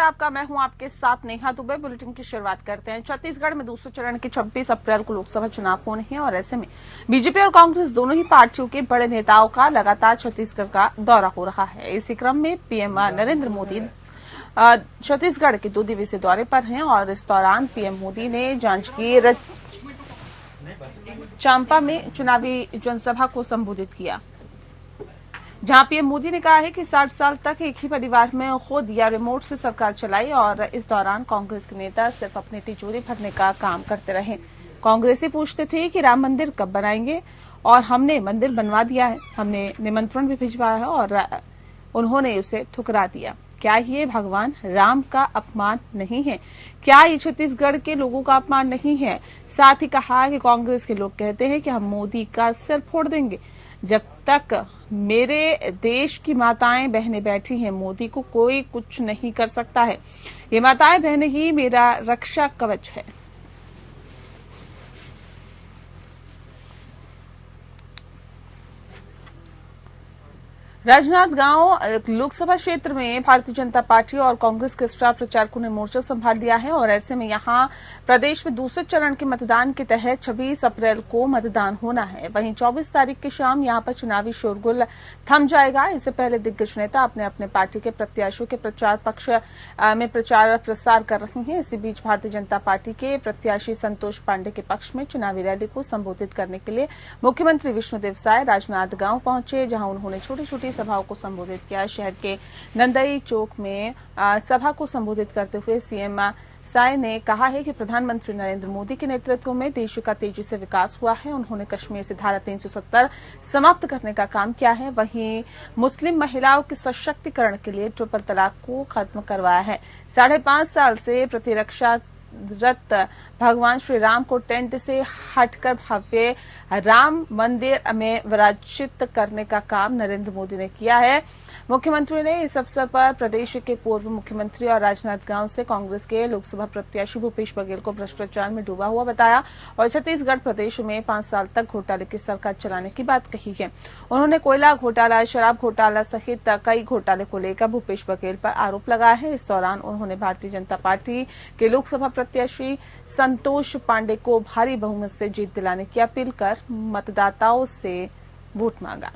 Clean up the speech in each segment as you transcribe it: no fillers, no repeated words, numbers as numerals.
है आपका। मैं हूं आपके साथ नेहा दुबे। बुलेटिन की शुरुआत करते हैं। छत्तीसगढ़ में दूसरे चरण के 26 अप्रैल को लोकसभा चुनाव होने हैं और ऐसे में बीजेपी और कांग्रेस दोनों ही पार्टियों के बड़े नेताओं का लगातार छत्तीसगढ़ का दौरा हो रहा है। इसी क्रम में पीएम नरेंद्र मोदी छत्तीसगढ़ के 2 दिवसीय दौरे पर हैं और इस दौरान पीएम मोदी ने जांजगीर चांपा में चुनावी जनसभा को संबोधित किया, जहां पीएम मोदी ने कहा है कि 60 साल तक एक ही परिवार में खुद या रिमोट से सरकार चलाई और इस दौरान कांग्रेस के नेता सिर्फ अपनी तिजोरी भरने का काम करते रहे। कांग्रेसी पूछते थे कि राम मंदिर कब बनाएंगे और हमने मंदिर बनवा दिया है, हमने निमंत्रण भी भिजवाया है और उन्होंने उसे ठुकरा दिया। क्या ये भगवान राम का अपमान नहीं है? क्या ये छत्तीसगढ़ के लोगों का अपमान नहीं है? साथ ही कहा कि कांग्रेस के लोग कहते हैं कि हम मोदी का सिर फोड़ देंगे। जब तक मेरे देश की माताएं बहनें बैठी हैं, मोदी को कोई कुछ नहीं कर सकता है। ये माताएं बहनें ही मेरा रक्षा कवच है। राजनांदगांव लोकसभा क्षेत्र में भारतीय जनता पार्टी और कांग्रेस के स्टार प्रचारकों ने मोर्चा संभाल लिया है और ऐसे में यहां प्रदेश में दूसरे चरण के मतदान के तहत 26 अप्रैल को मतदान होना है। वहीं 24 तारीख की शाम यहां पर चुनावी शोरगुल थम जाएगा। इससे पहले दिग्गज नेता अपने अपने पार्टी के प्रत्याशियों के प्रचार पक्ष में प्रचार प्रसार कर रहे हैं। इसी बीच भारतीय जनता पार्टी के प्रत्याशी संतोष पांडे के पक्ष में चुनावी रैली को संबोधित करने के लिए मुख्यमंत्री विष्णुदेव साय राजनांदगांव पहुंचे, जहां उन्होंने छोटी छोटी सभाओं को संबोधित किया। शहर के नंदई चौक में सभा को संबोधित करते हुए सीएम साय ने कहा है कि प्रधानमंत्री नरेंद्र मोदी के नेतृत्व में देश का तेजी से विकास हुआ है। उन्होंने कश्मीर से धारा 370 समाप्त करने का काम किया है। वहीं मुस्लिम महिलाओं के सशक्तिकरण के लिए ट्रिपल तलाक को खत्म करवाया है। 5.5 साल से प्रतिरक्षा रत भगवान श्री राम को टेंट से हटकर भव्य राम मंदिर में विराजित करने का काम नरेंद्र मोदी ने किया है। मुख्यमंत्री ने इस अवसर पर प्रदेश के पूर्व मुख्यमंत्री और राजनांदगांव से कांग्रेस के लोकसभा प्रत्याशी भूपेश बघेल को भ्रष्टाचार में डूबा हुआ बताया और छत्तीसगढ़ प्रदेश में 5 साल तक घोटाले की सरकार चलाने की बात कही है। उन्होंने कोयला घोटाला, शराब घोटाला सहित कई घोटाले को लेकर भूपेश बघेल पर आरोप लगाया है। इस दौरान उन्होंने भारतीय जनता पार्टी के लोकसभा प्रत्याशी संतोष पांडे को भारी बहुमत से जीत दिलाने की अपील कर मतदाताओं से वोट मांगा।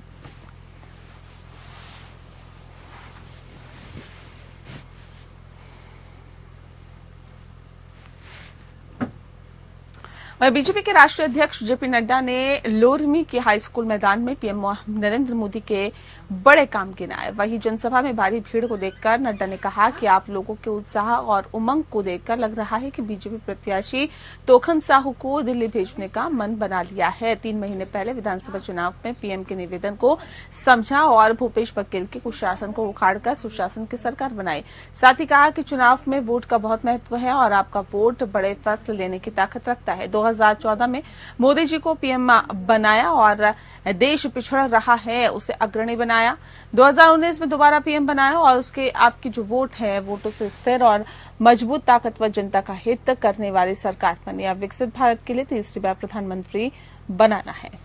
वहीं बीजेपी के राष्ट्रीय अध्यक्ष जेपी नड्डा ने लोरमी के हाई स्कूल मैदान में पीएम नरेंद्र मोदी के बड़े काम गिनाए। वहीं जनसभा में भारी भीड़ को देखकर नड्डा ने कहा कि आप लोगों के उत्साह और उमंग को देखकर लग रहा है कि बीजेपी प्रत्याशी तोखन साहू को दिल्ली भेजने का मन बना लिया है। 3 महीने पहले विधानसभा चुनाव में पीएम के निवेदन को समझा और भूपेश बघेल के कुशासन को उखाड़कर सुशासन की सरकार बनाई। साथ ही कहा कि चुनाव में वोट का बहुत महत्व है और आपका वोट बड़े फैसले लेने की ताकत रखता है। 2014 में मोदी जी को पीएम बनाया और देश पिछड़ रहा है उसे अग्रणी बनाया। 2019 में दोबारा पीएम बनाया और उसके आपकी जो वोट है वोटों से स्थिर और मजबूत ताकतवर जनता का हित करने वाली सरकार बनी। अब विकसित भारत के लिए तीसरी बार प्रधानमंत्री बनाना है।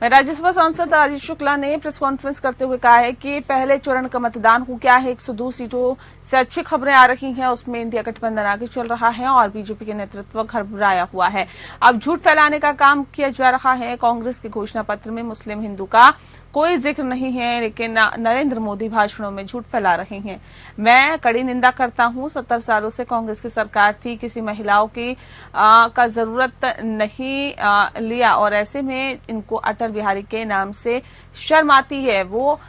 राज्यसभा सांसद राजीव शुक्ला ने प्रेस कॉन्फ्रेंस करते हुए कहा है कि पहले चरण का मतदान हो गया है। 102 सीटों से अच्छी खबरें आ रही हैं, उसमें इंडिया गठबंधन आगे चल रहा है और बीजेपी के नेतृत्व घबराया हुआ है। अब झूठ फैलाने का काम किया जा रहा है। कांग्रेस के घोषणा पत्र में मुस्लिम हिंदू का कोई जिक्र नहीं है, लेकिन नरेंद्र मोदी भाषणों में झूठ फैला रहे हैं। मैं कड़ी निंदा करता हूं। 70 सालों से कांग्रेस की सरकार थी, किसी महिलाओं की का जरूरत नहीं लिया और ऐसे में इनको अटल बिहारी के नाम से शर्म आती है। वो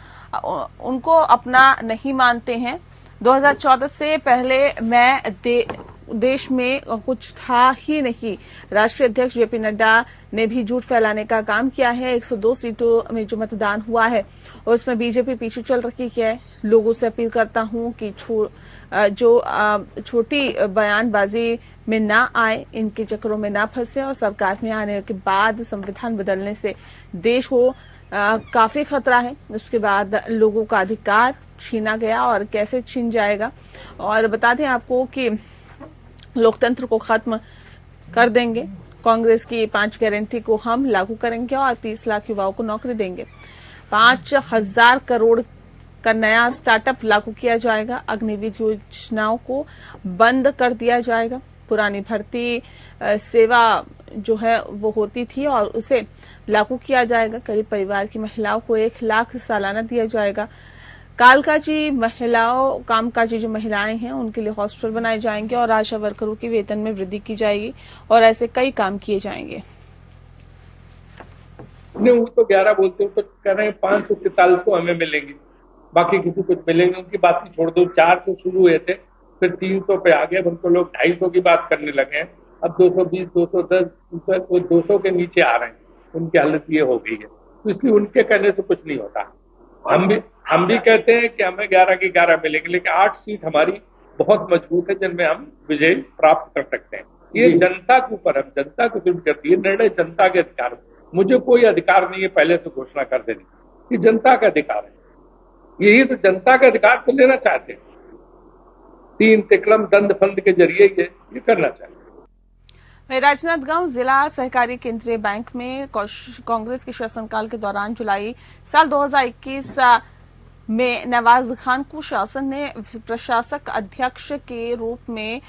उनको अपना नहीं मानते हैं। 2014 से पहले मैं देश में कुछ था ही नहीं। राष्ट्रीय अध्यक्ष जेपी नड्डा ने भी झूठ फैलाने का काम किया है। 102 सीटों में जो मतदान हुआ है उसमें बीजेपी पीछे चल रही है। लोगों से अपील करता हूं कि छोटी बयानबाजी में ना आए, इनके चक्करों में ना फंसे और सरकार में आने के बाद संविधान बदलने से देश को काफी खतरा है। उसके बाद लोगों का अधिकार छीना गया और कैसे छीन जाएगा। और बता दें आपको कि लोकतंत्र को खत्म कर देंगे कांग्रेस की 5 गारंटी को हम लागू करेंगे और 30 लाख युवाओं को नौकरी देंगे। 5,000 करोड़ का नया स्टार्टअप लागू किया जाएगा। अग्निवीर योजनाओं को बंद कर दिया जाएगा। पुरानी भर्ती सेवा जो है वो होती थी और उसे लागू किया जाएगा। गरीब परिवार की महिलाओं को 1 लाख सालाना दिया जाएगा। कामकाजी जो महिलाएं हैं उनके लिए हॉस्टल बनाए जाएंगे और आशा वर्करों के वेतन में वृद्धि की जाएगी और ऐसे कई काम किए जाएंगे। नहीं, वो तो 11 बोलते हो तो कह रहे हैं 543 को हमें मिलेंगे, बाकी किसी को मिलेंगे। उनकी बात ही छोड़ दो। 400 शुरू हुए थे, फिर 300 पे आ गए, उनको लोग 250 की बात करने लगे हैं। अब 220, 210, 200 के नीचे आ रहे हैं। उनकी हालत ये हो गई है, तो इसलिए उनके कहने से कुछ नहीं होता। हम भी कहते हैं कि हमें 11 की 11 मिलेंगे, लेकिन 8 सीट हमारी बहुत मजबूत है जिनमें हम विजय प्राप्त कर सकते हैं। ये जनता के ऊपर, हम जनता को सिर्फ करती है निर्णय, जनता के अधिकार। मुझे कोई अधिकार नहीं है पहले से घोषणा कर देने, ये जनता का अधिकार है। यही तो जनता का अधिकार को लेना चाहते हैं। 3 तिक्रम दंड फंड के जरिए ये करना चाहिए। राजनांदगांव जिला सहकारी केंद्रीय बैंक में कांग्रेस के शासनकाल के दौरान जुलाई साल 2021 में नवाज खान को शासन ने प्रशासक अध्यक्ष के रूप में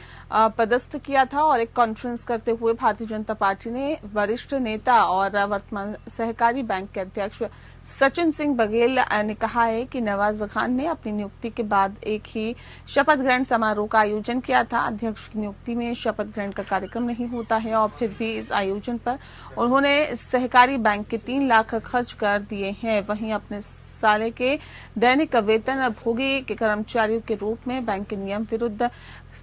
पदस्थ किया था और एक कॉन्फ्रेंस करते हुए भारतीय जनता पार्टी ने वरिष्ठ नेता और वर्तमान सहकारी बैंक के अध्यक्ष सचिन सिंह बघेल ने कहा है कि नवाज खान ने अपनी नियुक्ति के बाद एक ही शपथ ग्रहण समारोह का आयोजन किया था। अध्यक्ष की नियुक्ति में शपथ ग्रहण का कार्यक्रम नहीं होता है और फिर भी इस आयोजन पर उन्होंने सहकारी बैंक के 3 लाख खर्च कर दिए हैं। वहीं अपने साले के दैनिक वेतन भोगी के कर्मचारियों के रूप में बैंक के नियम विरुद्ध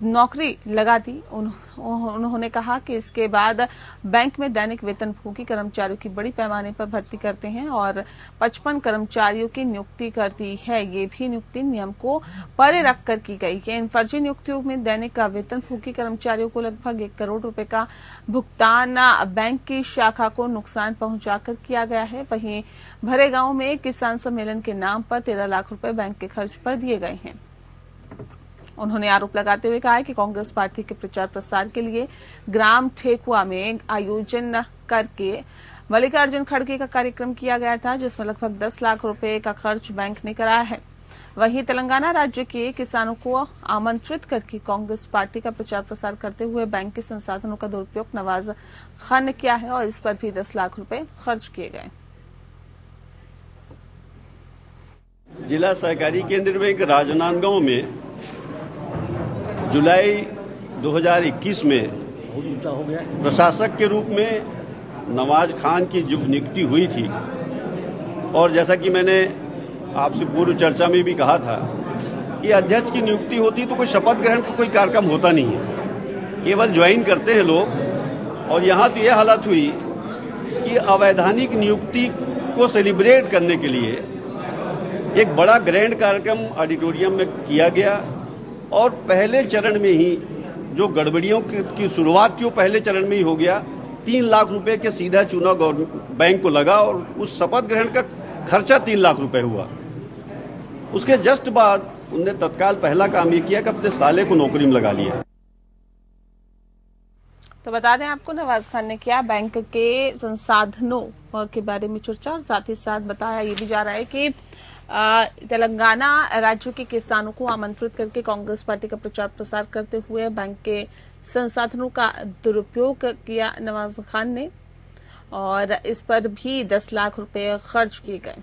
नौकरी लगा दी। उन्होंने कहा कि इसके बाद बैंक में दैनिक वेतन भोगी कर्मचारियों की बड़ी पैमाने पर भर्ती करते हैं और 55 कर्मचारियों की नियुक्ति कर दी है। ये भी नियुक्ति नियम को परे रखकर की गई है। इन फर्जी नियुक्तियों में दैनिक वेतन भोगी कर्मचारियों को लगभग 1 करोड़ रुपए का भुगतान बैंक की शाखा को नुकसान पहुंचाकर किया गया है। वहीं भरेगांव में किसान सम्मेलन के नाम पर 13 लाख रुपए बैंक के खर्च पर दिए गए हैं। उन्होंने आरोप लगाते हुए कहा कि कांग्रेस पार्टी के प्रचार प्रसार के लिए ग्राम ठेकुआ में आयोजन करके मल्लिकार्जुन खड़गे का कार्यक्रम किया गया था, जिसमें लगभग 10 लाख रुपए का खर्च बैंक ने कराया है। वहीं तेलंगाना राज्य के किसानों को आमंत्रित करके कांग्रेस पार्टी का प्रचार प्रसार करते हुए बैंक के संसाधनों का दुरुपयोग नवाज खान ने किया है और इस पर भी 10 लाख रुपए खर्च किए गए। जिला सहकारी केंद्र बैंक राजनांदगांव में जुलाई 2021 में प्रशासक के रूप में नवाज खान की जो नियुक्ति हुई थी, और जैसा कि मैंने आपसे पूर्व चर्चा में भी कहा था कि अध्यक्ष की नियुक्ति होती तो कोई शपथ ग्रहण का कोई कार्यक्रम होता नहीं है, केवल ज्वाइन करते हैं लोग। और यहाँ तो यह हालत हुई कि अवैधानिक नियुक्ति को सेलिब्रेट करने के लिए एक बड़ा ग्रैंड कार्यक्रम ऑडिटोरियम में किया गया और पहले चरण में ही जो गड़बड़ियों की शुरुआत थी वो पहले चरण में ही हो गया। 3 लाख रुपए के सीधा चूना बैंक को लगा और उस शपथ ग्रहण का खर्चा 3 लाख रुपए हुआ। उसके जस्ट बाद उनने तत्काल पहला काम ये किया कि अपने साले को नौकरी में लगा लिया। तो बता दें आपको, नवाज खान ने किया बैंक के संसाधनों के बारे में चर्चा और साथ ही साथ बताया ये भी जा रहा है कि तेलंगाना राज्य के किसानों को आमंत्रित करके कांग्रेस पार्टी का प्रचार प्रसार करते हुए बैंक के संसाधनों का दुरुपयोग किया नवाज खान ने और इस पर भी 10 लाख रुपए खर्च किए गए।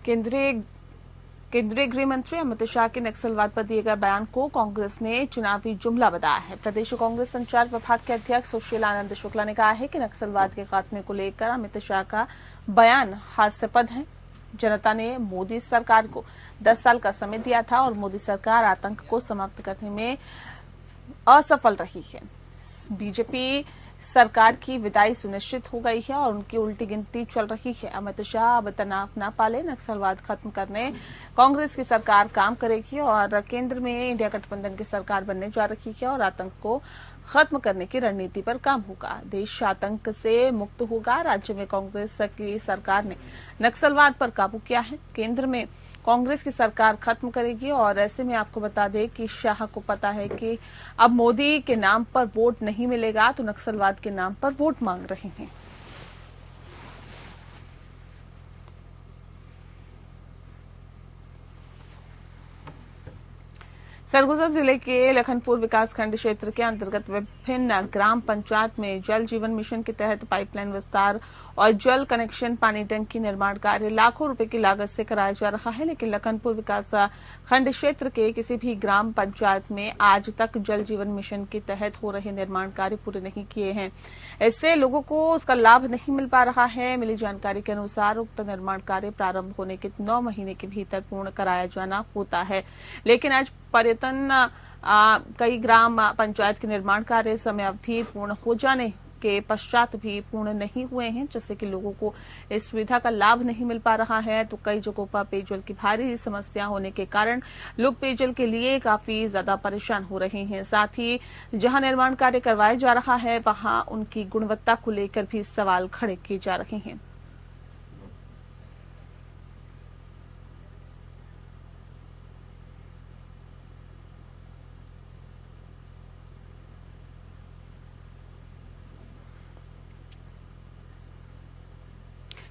केंद्रीय गृह मंत्री अमित शाह के नक्सलवाद पर दिए गए बयान को कांग्रेस ने चुनावी जुमला बताया है। प्रदेश कांग्रेस संचार विभाग के अध्यक्ष सुशील आनंद शुक्ला ने कहा है कि नक्सलवाद के खात्मे को लेकर अमित शाह का बयान हास्यास्पद है। जनता ने मोदी सरकार को 10 साल का समय दिया था और मोदी सरकार आतंक को समाप्त करने में असफल रही है। बीजेपी सरकार की विदाई सुनिश्चित हो गई है और उनकी उल्टी गिनती चल रही है। अमित शाह अब तनाव न पाले, नक्सलवाद खत्म करने कांग्रेस की सरकार काम करेगी और केंद्र में इंडिया गठबंधन की सरकार बनने जा रही है और आतंक को खत्म करने की रणनीति पर काम होगा। देश आतंक से मुक्त होगा। राज्य में कांग्रेस की सरकार ने नक्सलवाद पर काबू किया है। केंद्र में कांग्रेस की सरकार खत्म करेगी। और ऐसे में आपको बता दें कि शाह को पता है कि अब मोदी के नाम पर वोट नहीं मिलेगा, तो नक्सलवाद के नाम पर वोट मांग रहे हैं। सरगुजा जिले के लखनपुर विकासखंड क्षेत्र के अंतर्गत विभिन्न ग्राम पंचायत में जल जीवन मिशन के तहत पाइपलाइन विस्तार और जल कनेक्शन पानी टंकी निर्माण कार्य लाखों रुपए की लागत से कराया जा रहा है। लेकिन लखनपुर विकासखंड क्षेत्र के किसी भी ग्राम पंचायत में आज तक जल जीवन मिशन के तहत हो रहे निर्माण कार्य पूरे नहीं किए हैं। इससे लोगों को उसका लाभ नहीं मिल पा रहा है। मिली जानकारी के अनुसार उक्त निर्माण कार्य प्रारंभ होने के 9 महीने के भीतर पूर्ण कराया जाना होता है। लेकिन आज पर्यटन कई ग्राम पंचायत के निर्माण कार्य समय अवधि पूर्ण हो जाने के पश्चात भी पूर्ण नहीं हुए हैं, जिससे कि लोगों को इस सुविधा का लाभ नहीं मिल पा रहा है। तो कई जगहों पर पेयजल की भारी समस्या होने के कारण लोग पेयजल के लिए काफी ज्यादा परेशान हो रहे हैं। साथ ही जहां निर्माण कार्य करवाया जा रहा है वहां उनकी गुणवत्ता को लेकर भी सवाल खड़े किए जा रहे हैं।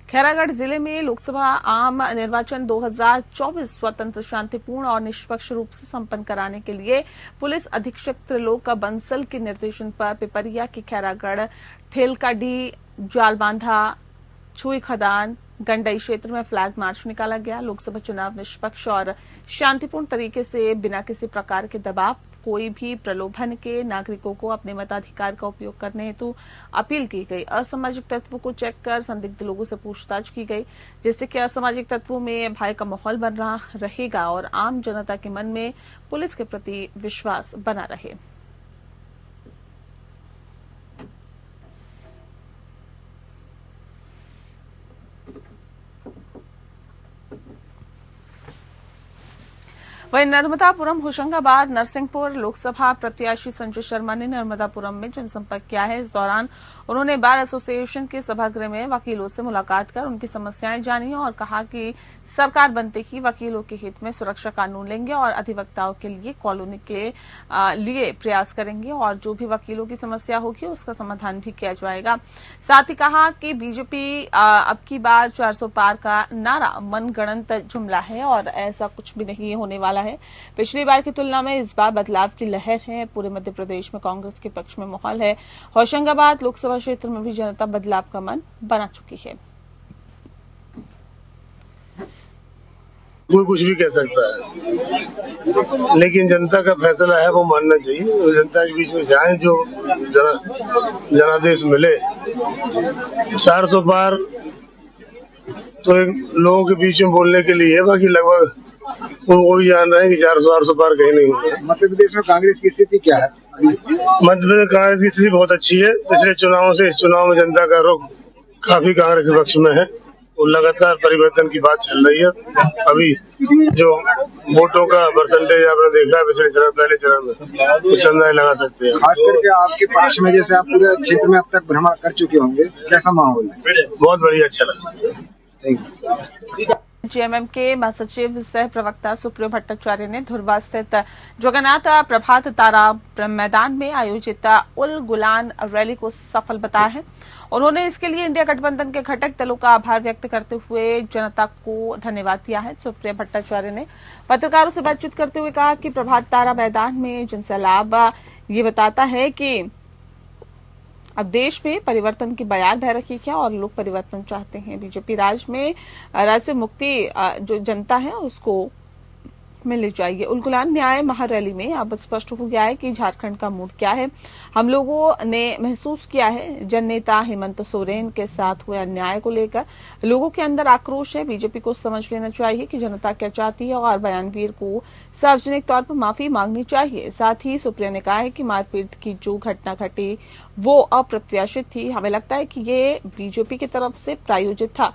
खैरागढ़ जिले में लोकसभा आम निर्वाचन 2024 स्वतंत्र, शांतिपूर्ण और निष्पक्ष रूप से संपन्न कराने के लिए पुलिस अधीक्षक त्रिलोक बंसल के निर्देशन पर पिपरिया के खैरागढ़, ठेलकाडी, जालबांधा, छुई खदान, गंडई क्षेत्र में फ्लैग मार्च निकाला गया। लोकसभा चुनाव निष्पक्ष और शांतिपूर्ण तरीके से बिना किसी प्रकार के दबाव, कोई भी प्रलोभन के नागरिकों को अपने मताधिकार का उपयोग करने हेतु अपील की गई। असामाजिक तत्वों को चेक कर संदिग्ध लोगों से पूछताछ की गई, जिससे कि असामाजिक तत्वों में भय का माहौल बन रहा रहेगा और आम जनता के मन में पुलिस के प्रति विश्वास बना रहे। वहीं नर्मदापुरम, होशंगाबाद, नरसिंहपुर लोकसभा प्रत्याशी संजय शर्मा ने नर्मदापुरम में जनसंपर्क किया है। इस दौरान उन्होंने बार एसोसिएशन के सभागृह में वकीलों से मुलाकात कर उनकी समस्याएं जानी और कहा कि सरकार बनते ही वकीलों के हित में सुरक्षा कानून लेंगे और अधिवक्ताओं के लिए कॉलोनी के लिए प्रयास करेंगे और जो भी वकीलों की समस्या होगी उसका समाधान भी किया जाएगा। साथ ही कहा कि बीजेपी अब की बार 400 पार का नारा मनगढ़ंत जुमला है और ऐसा कुछ भी नहीं होने वाला है। पिछली बार की तुलना में इस बार बदलाव की लहर है। पूरे मध्य प्रदेश में कांग्रेस के पक्ष में माहौल है। होशंगाबाद लोकसभा क्षेत्र में भी जनता बदलाव का मन बना चुकी है। कोई कुछ भी कह सकता है, लेकिन जनता का फैसला है वो मानना चाहिए। वो जनता के बीच में जाए जो जनादेश मिले। 400 पार तो लोगों के बीच में बोलने के लिए है, बाकी लगभग वो ही जान रहे हैं कि 400-800 पार कहीं नहीं हुए। मध्य प्रदेश में कांग्रेस की स्थिति क्या है? मध्य प्रदेश कांग्रेस की स्थिति बहुत अच्छी है। पिछले चुनावों से इस चुनाव में जनता का रुख काफी कांग्रेस के पक्ष में है और लगातार परिवर्तन की बात चल रही है। अभी जो वोटों का परसेंटेज आपने देखा है पिछले चरण, पहले चरण में, उससे अंदाजा लगा सकते हैं। खास करके आपके पक्ष में, जैसे आप पूरे क्षेत्र में अब तक भ्रमण कर चुके होंगे, कैसा माहौल है? बहुत बढ़िया, अच्छा लगा। जेएमएम के महासचिव सह प्रवक्ता सुप्रियो भट्टाचार्य ने धुर्वा स्थित जगन्नाथ प्रभात तारा मैदान में आयोजित उल गुलान रैली को सफल बताया है। उन्होंने इसके लिए इंडिया गठबंधन के घटक दलों का आभार व्यक्त करते हुए जनता को धन्यवाद दिया है। सुप्रियो भट्टाचार्य ने पत्रकारों से बातचीत करते हुए कहा कि प्रभात तारा मैदान में जनसैलाब ये बताता है कि अब देश में परिवर्तन की बयार बह रही है और लोग परिवर्तन चाहते हैं। बीजेपी राज में राज्य मुक्ति जो जनता है उसको मिलनी चाहिए। उलगुलान न्याय महारैली में अब स्पष्ट हो गया है कि झारखंड का मूड क्या है। हम लोगों ने महसूस किया है जन नेता हेमंत सोरेन के साथ हुए अन्याय को लेकर लोगों के अंदर आक्रोश है। बीजेपी को समझ लेना चाहिए कि जनता क्या चाहती है और बयानवीर को सार्वजनिक तौर पर माफी मांगनी चाहिए। साथ ही सुप्रिया ने कहा है कि मारपीट की जो घटना घटी वो अप्रत्याशित थी। हमें लगता है कि ये बीजेपी की तरफ से प्रायोजित था।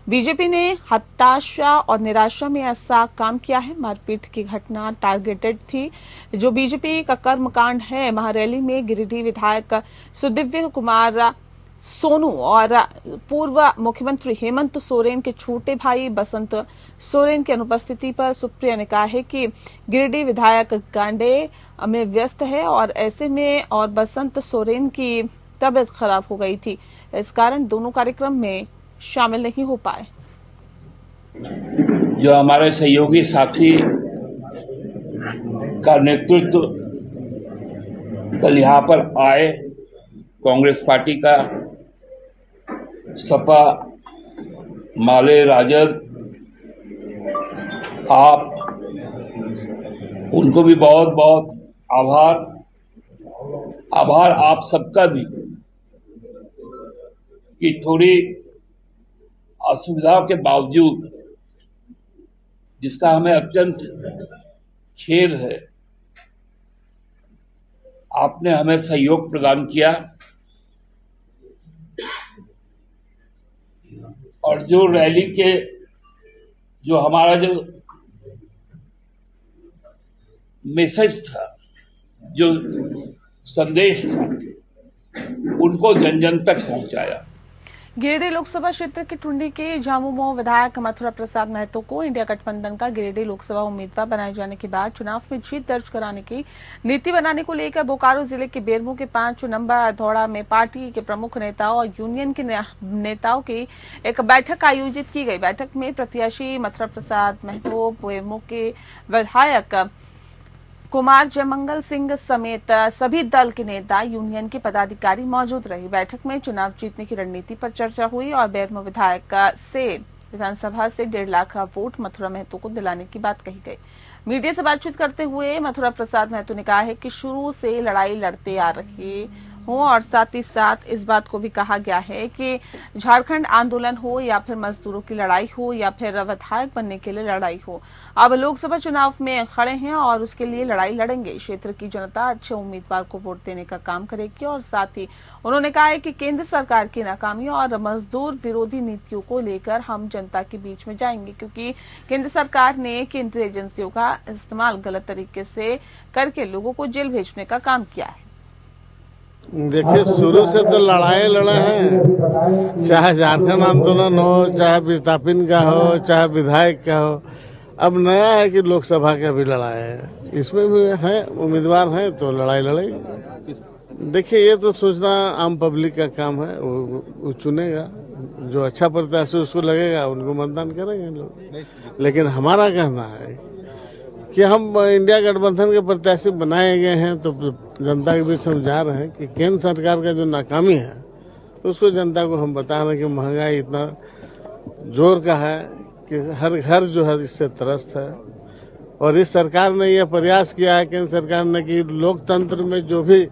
बीजेपी ने हताशा और निराशा में ऐसा काम किया है। मारपीट की घटना टारगेटेड थी। जो बीजेपी का कर्मकांड है, महारैली में गिरिडीह विधायक सुदिव्य कुमार सोनू और पूर्व मुख्यमंत्री हेमंत सोरेन के छोटे भाई बसंत सोरेन की अनुपस्थिति पर सुप्रिया ने कहा है कि गिरिडीह विधायक गांडे में व्यस्त है और ऐसे में और बसंत सोरेन की तबीयत खराब हो गई थी। इस कारण दोनों कार्यक्रम में शामिल नहीं हो पाए। जो हमारे सहयोगी साथी का नेतृत्व कल यहाँ पर आए, कांग्रेस पार्टी का, सपा, माले, राजद, आप, उनको भी बहुत बहुत आभार आप सबका भी कि थोड़ी असुविधाओं के बावजूद, जिसका हमें अत्यंत खेद है, आपने हमें सहयोग प्रदान किया और जो रैली के जो हमारा जो मैसेज था, जो संदेश था, उनको जन जन तक पहुंचाया। गिरिडीह लोकसभा क्षेत्र की टुंडी के झामुमो विधायक मथुरा प्रसाद महतो को इंडिया गठबंधन का गिरिडीह लोकसभा उम्मीदवार बनाए जाने के बाद चुनाव में जीत दर्ज कराने की नीति बनाने को लेकर बोकारो जिले के बेरमो के 5 नंबर धौड़ा में पार्टी के प्रमुख नेताओं और यूनियन के नेताओं की एक बैठक आयोजित की गई। बैठक में प्रत्याशी मथुरा प्रसाद महतो, बेरमो के विधायक कुमार जयमंगल सिंह समेत सभी दल के नेता, यूनियन के पदाधिकारी मौजूद रहे। बैठक में चुनाव जीतने की रणनीति पर चर्चा हुई और बेरमो विधायक से विधानसभा से 1.5 लाख वोट मथुरा महतो को दिलाने की बात कही गई। मीडिया से बातचीत करते हुए मथुरा प्रसाद महतो ने कहा है कि शुरू से लड़ाई लड़ते आ रहे हो और साथ ही साथ इस बात को भी कहा गया है कि झारखंड आंदोलन हो या फिर मजदूरों की लड़ाई हो या फिर विधायक बनने के लिए लड़ाई हो, अब लोकसभा चुनाव में खड़े हैं और उसके लिए लड़ाई लड़ेंगे। क्षेत्र की जनता अच्छे उम्मीदवार को वोट देने का काम करेगी और साथ ही उन्होंने कहा है कि केंद्र सरकार की नाकामी और मजदूर विरोधी नीतियों को लेकर हम जनता के बीच में जाएंगे, क्योंकि केंद्र सरकार ने केंद्रीय एजेंसियों का इस्तेमाल गलत तरीके से करके लोगों को जेल भेजने का काम किया है। देखिए, शुरू से तो लड़ाई लड़े हैं, चाहे झारखंड आंदोलन हो, चाहे विस्थापन का हो, चाहे विधायक का हो। अब नया है कि लोकसभा का भी लड़ाई है, इसमें भी है उम्मीदवार हैं तो लड़ाई लड़ेंगे। देखिए, ये तो सोचना आम पब्लिक का काम है, वो चुनेगा, जो अच्छा प्रत्याशी उसको लगेगा उनको मतदान करेंगे लोग। लेकिन हमारा कहना है कि हम इंडिया गठबंधन के प्रत्याशी बनाए गए हैं तो जनता के बीच हम जा रहे हैं कि केंद्र सरकार का जो नाकामी है उसको जनता को हम बता रहे हैं कि महंगाई इतना जोर का है कि हर घर जो है इससे त्रस्त है। और इस सरकार ने यह प्रयास किया है, केंद्र सरकार ने, कि लोकतंत्र में जो भी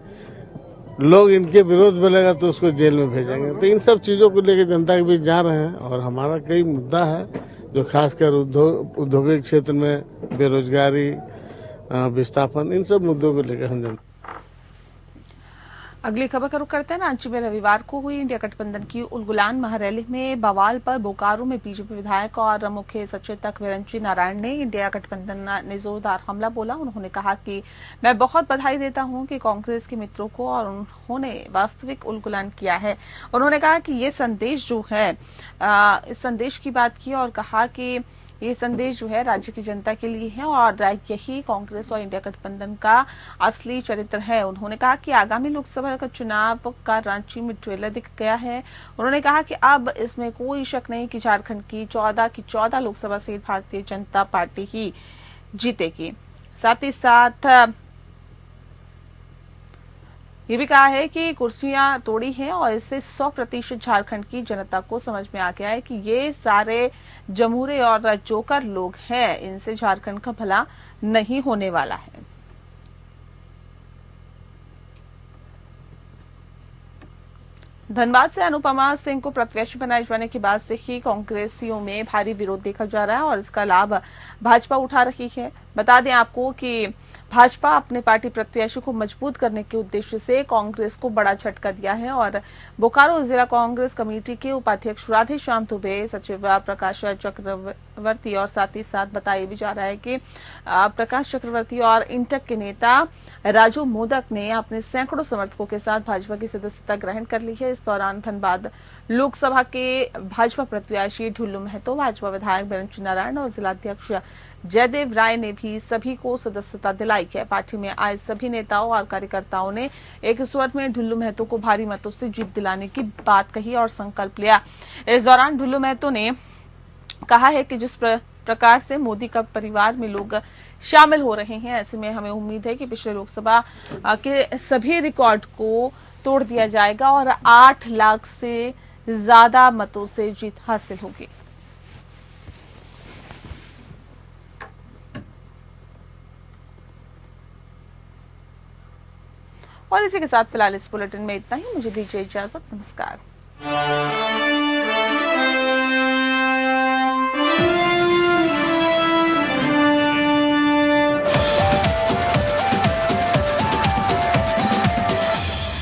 लोग इनके विरोध बोलेगा तो उसको जेल में भेजेंगे। तो इन सब चीज़ों को लेकर जनता के बीच जा रहे हैं और हमारा कई मुद्दा है जो खासकर औद्योगिक क्षेत्र में बेरोजगारी, विस्थापन, इन सब मुद्दों को लेकर हम अगली खबर का रुख करते हैं। रांची में रविवार को हुई इंडिया गठबंधन की उलगुलान महारैली में बवाल पर बोकारो में बीजेपी विधायक और मुख्य सचेतक विरंची नारायण ने इंडिया गठबंधन ने जोरदार हमला बोला। उन्होंने कहा कि मैं बहुत बधाई देता हूं कि कांग्रेस के मित्रों को और उन्होंने वास्तविक उलगुलान किया है। उन्होंने कहा कि ये संदेश जो है, इस संदेश की बात की और कहा कि ये संदेश जो है राज्य की जनता के लिए है और यही कांग्रेस और इंडिया गठबंधन का असली चरित्र है। उन्होंने कहा कि आगामी लोकसभा का चुनाव का रांची में ट्रेलर दिख गया है। उन्होंने कहा कि अब इसमें कोई शक नहीं कि झारखंड की 14 लोकसभा सीट भारतीय जनता पार्टी ही जीतेगी। साथ ही साथ ये भी कहा है कि कुर्सियां तोड़ी हैं और इससे 100% झारखंड की जनता को समझ में आ गया है कि ये सारे जमूरे और जोकर लोग हैं, इनसे झारखंड का भला नहीं होने वाला है। धनबाद से अनुपमा सिंह को प्रत्याशी बनाए जाने के बाद से ही कांग्रेसियों में भारी विरोध देखा जा रहा है और इसका लाभ भाजपा उठा रही है। बता दें आपको कि भाजपा अपने पार्टी प्रत्याशी को मजबूत करने के उद्देश्य से कांग्रेस को बड़ा झटका दिया है और बोकारो जिला कांग्रेस कमेटी के उपाध्यक्ष राधे श्याम दुबे, सचिव प्रकाश चक्रवर्ती और साथ ही साथ बताया भी जा रहा है कि प्रकाश चक्रवर्ती और इंटक के नेता राजू मोदक ने अपने सैकड़ों समर्थकों के साथ भाजपा की सदस्यता ग्रहण कर ली है। इस दौरान धनबाद लोकसभा के भाजपा प्रत्याशी ढुल्लू महतो, भाजपा विधायक बिरंची नारायण और जिलाध्यक्ष जयदेव राय ने भी सभी को सदस्यता दिलाई है। पार्टी में आए सभी नेताओं और कार्यकर्ताओं ने एक स्वर में ढुल्लू महतो को भारी मतों से जीत दिलाने की बात कही और संकल्प लिया। इस दौरान ढुल्लू महतो ने कहा है कि जिस प्रकार से मोदी का परिवार में लोग शामिल हो रहे हैं, ऐसे में हमें उम्मीद है कि पिछले लोकसभा के सभी रिकॉर्ड को तोड़ दिया जाएगा और 8 लाख से ज्यादा मतों से जीत हासिल होगी। और इसी के साथ फिलहाल इस बुलेटिन में इतना ही। मुझे दीजिए इजाजत। नमस्कार।